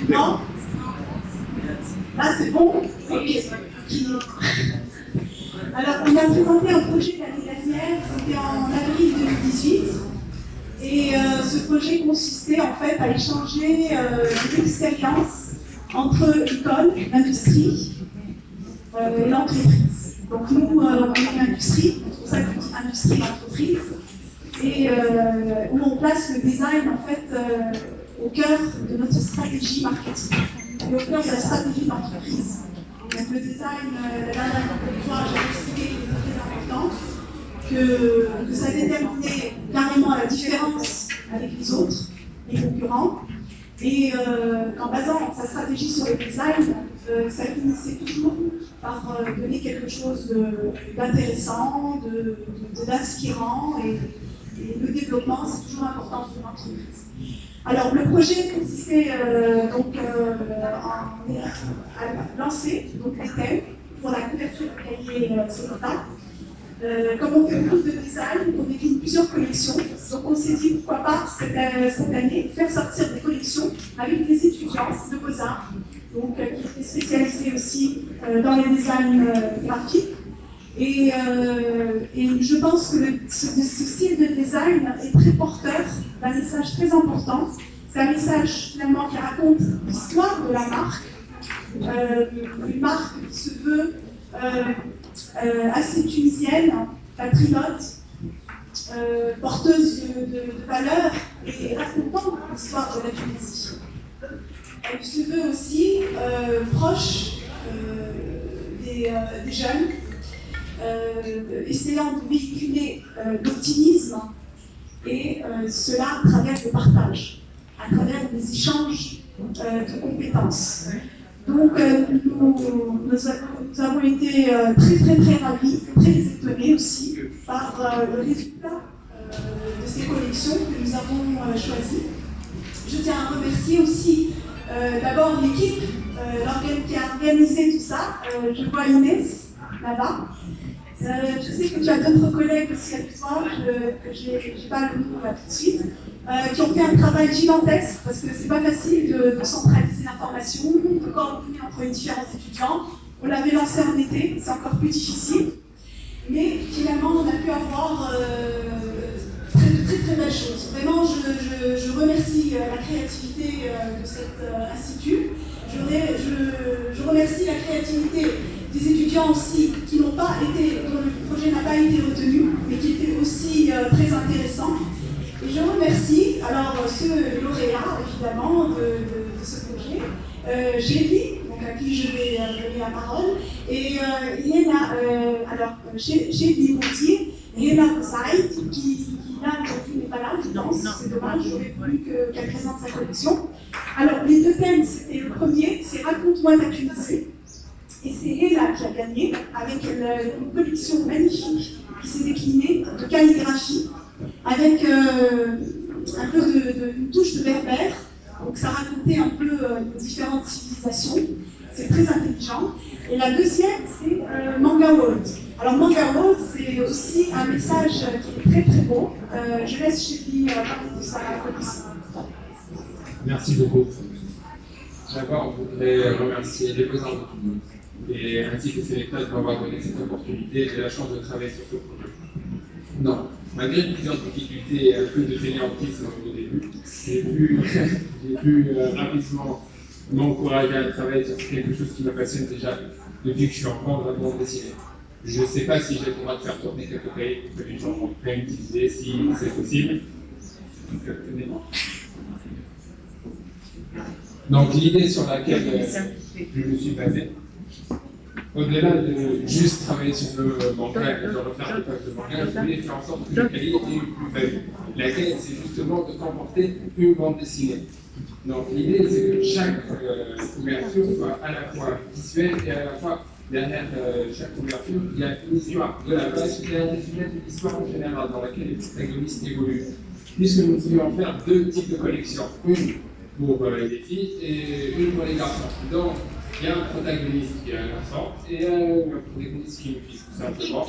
Non. Là, c'est bon. Alors, on a présenté un projet l'année dernière, c'était en avril 2018. Et ce projet consistait en fait à échanger des expériences entre l'école, l'industrie et l'entreprise. Donc nous, on est une industrie, c'est pour ça que je dis industrie et entreprise, et où on place le design en fait au cœur de notre stratégie marketing et au cœur de la stratégie d'entreprise. Donc le design, la dernière fois, j'ai expliqué qu'il était très important, que ça déterminait carrément la différence avec les autres, les concurrents, et qu'en basant sa stratégie sur le design, ça finissait toujours par donner quelque chose d'intéressant, d'inspirant, et le développement, c'est toujours important pour l'entreprise. Alors, le projet consistait à lancer les thèmes pour la couverture du cahier Sonota. Comme on fait beaucoup de design, on décline plusieurs collections. Donc on s'est dit pourquoi pas cette année faire sortir des collections avec des étudiants de Beaux-Arts, donc qui étaient spécialisés aussi dans les designs graphiques. Et je pense que ce style de design est très porteur d'un message très important. C'est un message finalement qui raconte l'histoire de la marque, une marque qui se veut assez tunisienne, patriote, porteuse de valeurs et racontant l'histoire de la Tunisie. Elle se veut aussi proche des jeunes, essayant de véhiculer l'optimisme et cela à travers le partage, à travers des échanges de compétences. Donc nous avons été très ravis, très étonnés aussi par le résultat de ces collections que nous avons choisies. Je tiens à remercier aussi d'abord l'équipe qui a organisé tout ça. Je vois Inès là-bas. Je sais que tu as d'autres collègues aussi avec toi, que je n'ai pas le nom là tout de suite, qui ont fait un travail gigantesque parce que c'est pas facile de centraliser l'information, de coordonner entre les différents étudiants. On l'avait lancé en été, c'est encore plus difficile, mais finalement on a pu avoir très belles choses. Vraiment, je remercie la créativité de cet institut. Je remercie la créativité des étudiants aussi qui n'ont pas été, dont le projet n'a pas été retenu, mais qui étaient aussi très intéressants. Et je remercie alors ceux lauréats évidemment de ce projet, Gélie, donc à qui je vais donner la parole, et Gélie Montier, Léna Saïd, qui là aujourd'hui n'est pas là, je pense, c'est dommage, j'aurais voulu qu'elle présente sa collection. Alors les deux thèmes, c'était le premier, c'est Raconte-moi ta Tunisie. Et c'est Léla qui a gagné avec une collection magnifique qui s'est déclinée de calligraphie avec un peu une touche de berbère. Donc ça racontait un peu différentes civilisations. C'est très intelligent. Et la deuxième, c'est Manga World. Alors Manga World, c'est aussi un message qui est très beau. Je laisse Chélie parler de sa collection. Merci beaucoup. D'abord, je voudrais remercier les Beaux-Arts et ainsi que ces lecteurs de m'avoir donné cette opportunité et la chance de travailler sur ce projet. Non, malgré plusieurs difficultés et un peu de fainéantisme au début, j'ai pu rapidement m'encourager à travailler sur quelque chose qui me passionne déjà depuis que je suis enfant dans la bande dessinée. Je ne sais pas si j'ai le droit de faire tourner quelques cahiers que les gens vont réutiliser si c'est possible. Donc l'idée sur laquelle je me suis basé, au-delà de juste travailler sur le manga et de refaire des pages de manga, je voulais faire en sorte que le cahier ait une plus-value. Laquelle, c'est justement de comporter une bande dessinée. Donc l'idée, c'est que chaque couverture soit à la fois visuelle et à la fois derrière chaque couverture, il y a une histoire de la page et un résumé de l'histoire en général dans laquelle les protagonistes évoluent. Puisque nous pouvions faire deux types de collections. Une pour les filles et une pour les garçons. Donc, il y a un protagoniste qui est un garçon et un protagoniste qui est une fille, tout simplement.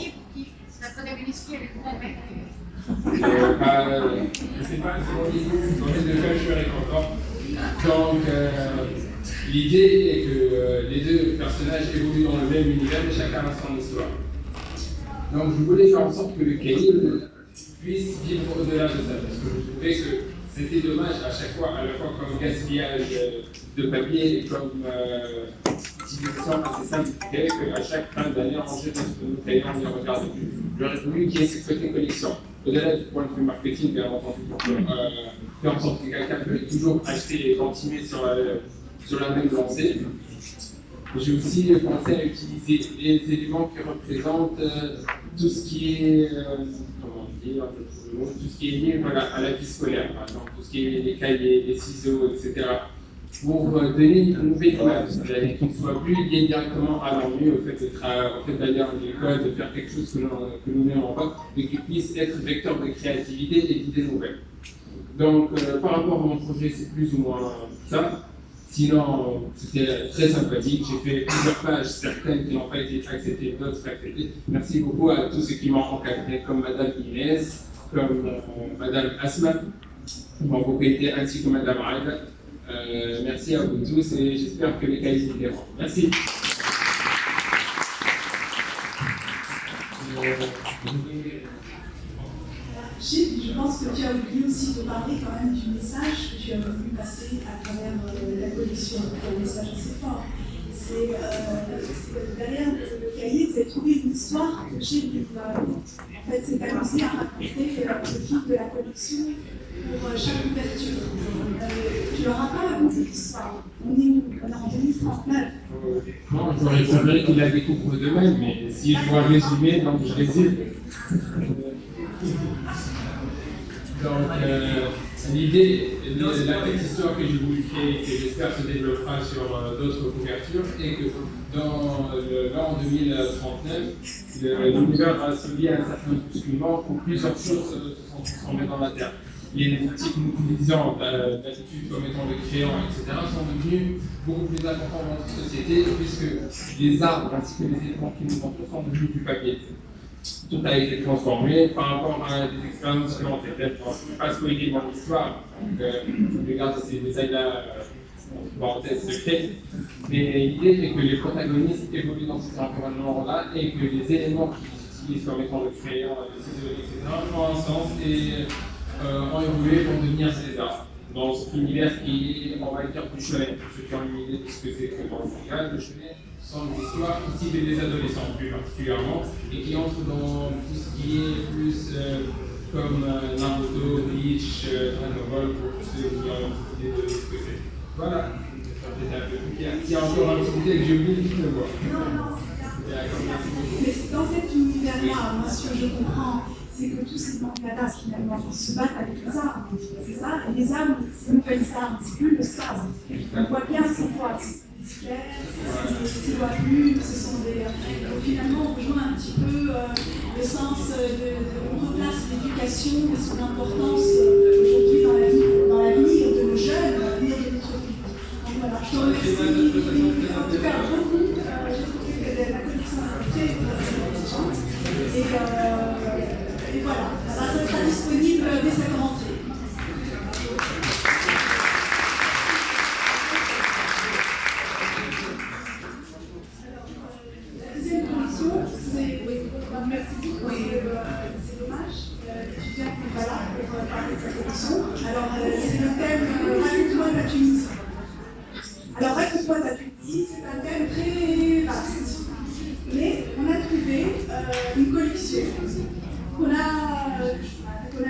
La protagoniste qui est le grand mec. je sais pas si on dit, dans les deux cas, je serais content. Donc, l'idée est que les deux personnages évoluent dans le même univers, mais chacun a son histoire. Donc, je voulais faire en sorte que le cahier puisse vivre au-delà de ça, parce que je trouvais que c'était dommage à chaque fois, à la fois comme gaspillage de papier et comme utilisation assez simple qu'à chaque fin d'année, on jette nos crayons, on les regarde plus. J'aurais voulu qu'il y ait ce côté collection. Au-delà du point de vue marketing, bien entendu, pour faire en sorte que quelqu'un peut toujours acheter et continuer sur la même lancée. J'ai aussi pensé à utiliser des éléments qui représentent tout ce qui est, comment dire, tout ce qui est lié à la vie scolaire, par exemple, tout ce qui est les cahiers, les ciseaux, etc. Pour donner une nouvelle image, qui ne soit plus lié directement à l'ennui, au fait d'aller à l'école, de faire quelque chose que nous n'aimons pas, mais qui puisse être vecteur de créativité et d'idées nouvelles. Donc, par rapport à mon projet, c'est plus ou moins ça. Sinon, c'était très sympathique. J'ai fait plusieurs pages, certaines qui n'ont pas été acceptées, d'autres acceptées. Merci beaucoup à tous ceux qui m'ont encadré, comme Madame Inès, comme Madame Asma, qui m'ont beaucoup aidé, ainsi que Madame Aïda. Merci à vous tous et j'espère que les cahiers sont différents. Merci. Je pense que tu as oublié aussi de parler quand même du message que tu as voulu passer à travers la collection. Un message assez fort. C'est derrière le cahier, vous avez trouvé une histoire que j'ai en fait, c'est amusé à raconter le fil de la collection pour chaque ouverture. Tu n'auras pas raconté l'histoire. On est où? On est en 2039. Non, j'aurais préféré qu'il la découvre de même, mais si je dois résumer, donc je résume. Donc, l'idée, la petite histoire que j'ai voulu créer, que j'espère se développera sur d'autres couvertures, est que dans l'an 2039, l'univers a subi un certain bousculement où plusieurs choses se sont transformées dans la Terre. Les outils que nous utilisons d'habitude comme étant le crayon, etc., sont devenus beaucoup plus importants dans notre société, puisque les arbres ainsi que les éléments qui nous entourent sont devenus du papier. Tout a été transformé par rapport à des expériences que l'on fait. Je ne vais pas spoiler mon histoire, donc je garde ces détails-là en parenthèse secrète. Mais l'idée est que les protagonistes évoluent dans cet environnement-là et que les éléments qu'ils utilisent comme étant le crayon, le ciseau, etc., ont un sens et ont évolué pour devenir ces arbres. Dans cet univers qui est, on va dire, plus chenet. Pour ceux qui ont une idée de ce que c'est que dans le manga, le chenet sont des histoires qui ciblent les adolescents plus particulièrement et qui entrent dans tout ce qui est plus comme Naruto, Bleach, Dragon Ball, pour ceux qui ont une idée de ce que c'est. Voilà. S'il y a encore un petit idée que j'ai oublié, je le vois. Mais dans cet univers-là, moi, ce que je comprends, c'est que tous ces mangas-là, finalement, ils se battent avec les armes. C'est ça? Et les armes, c'est une nouvelle arme, c'est plus le sabre. On voit bien c'est quoi? C'est des lois plumes, ce sont des. Donc finalement, on rejoint un petit peu le sens on replace l'éducation et son importance aujourd'hui dans l'avenir de nos jeunes, dans l'avenir de notre vie. Donc voilà, je te remercie en tout cas beaucoup. J'ai trouvé que la collection est très intéressante. Et voilà, ça sera disponible dès cette rentrée. La deuxième condition, c'est. Merci beaucoup, c'est dommage. L'étudiant n'est pas là pour parler de cette condition. Alors, c'est le thème Raconte-moi ta Tunisie. Alors, Raconte-moi ta Tunisie, c'est un thème très vaste. Mais on a trouvé une collection qu'on a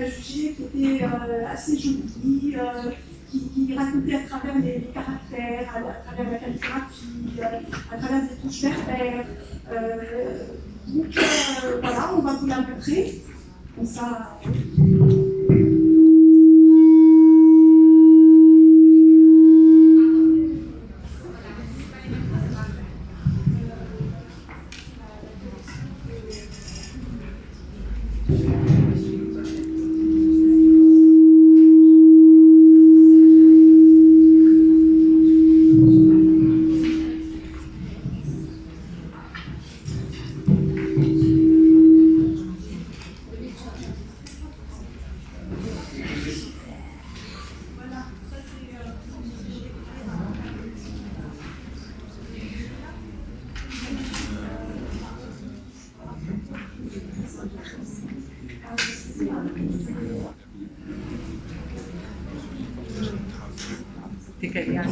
jugée qui était assez jolie, qui racontait à travers les caractères, à travers la calligraphie, à travers des touches berbères. Donc voilà, on va vous la montrer. Comme ça. Voilà.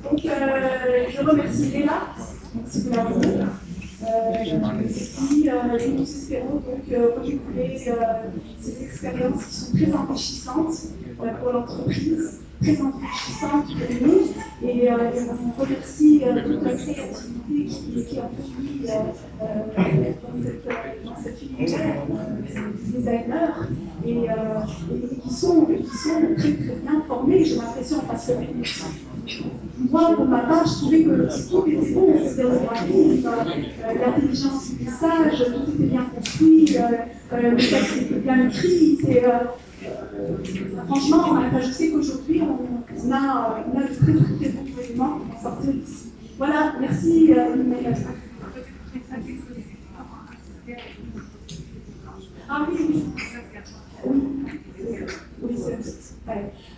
Donc, je remercie Léla, si vous la voulez. Et nous espérons donc renouveler ces expériences qui sont très enrichissantes pour l'entreprise, très enrichissantes pour nous. Et on remercie toute la créativité qui a conduit dans cet univers des designers et qui sont très très bien formés, j'ai l'impression, parce que moi, pour ma part, je trouvais que tout était bon, c'était le graphisme, l'intelligence du message, tout était bien construit, le texte était bien écrit. Franchement, je sais qu'aujourd'hui, on a de très très bons éléments pour sortir d'ici. Voilà, merci. Ah oui, oui. Oui,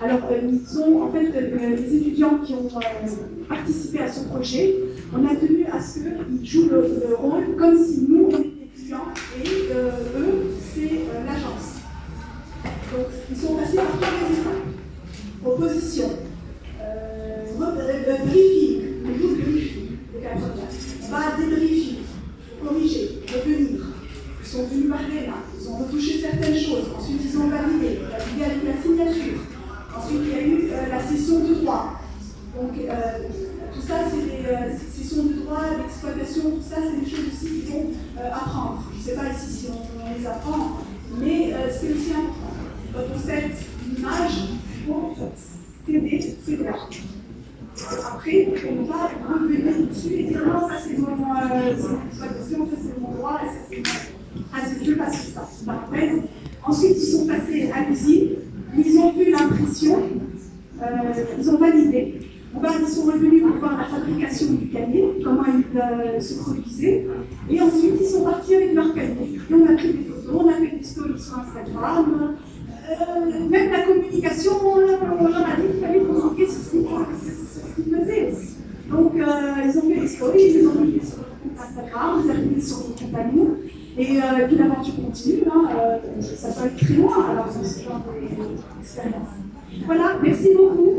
alors, en fait, les étudiants qui ont participé à ce projet, on a tenu à ce qu'ils jouent le rôle comme si nous, on était étudiants et eux, c'est l'agence. Donc, ils sont passés par toutes les étapes. Proposition, briefing, le double briefing, on va débriefer, corriger, revenir. Ils sont venus parler là, ils ont retouché certaines choses, ensuite ils ont validé, avec la signature. Ensuite, il y a eu la session de droit. Donc, tout ça, c'est des sessions de droit, d'exploitation, tout ça, c'est des choses aussi qu'ils vont apprendre. Je ne sais pas ici si on les apprend, mais c'est aussi important. Quand on set une image, pour céder, c'est là. Après, on va revenir dessus et dire non, ça c'est mon exploitation, ça c'est mon droit, et ça c'est mon. Ah, je passe sur ça, c'est parenthèse. Ensuite, ils sont passés à l'usine, ils ont vu l'impression, ils ont validé. Ils sont revenus pour voir la fabrication du cahier, comment il se produisait, et ensuite ils sont partis avec leur cahier. Et on a pris des photos, on a fait des stories sur Instagram, même la communication, on leur a dit qu'il fallait communiquer sur ce qu'ils faisaient aussi. Donc ils ont fait des stories, ils ont mis sur le compte Instagram, ils ont mis sur le compte à nous. Et puis l'aventure continue, ça peut aller très loin alors dans ce genre d'expérience. Voilà, merci beaucoup.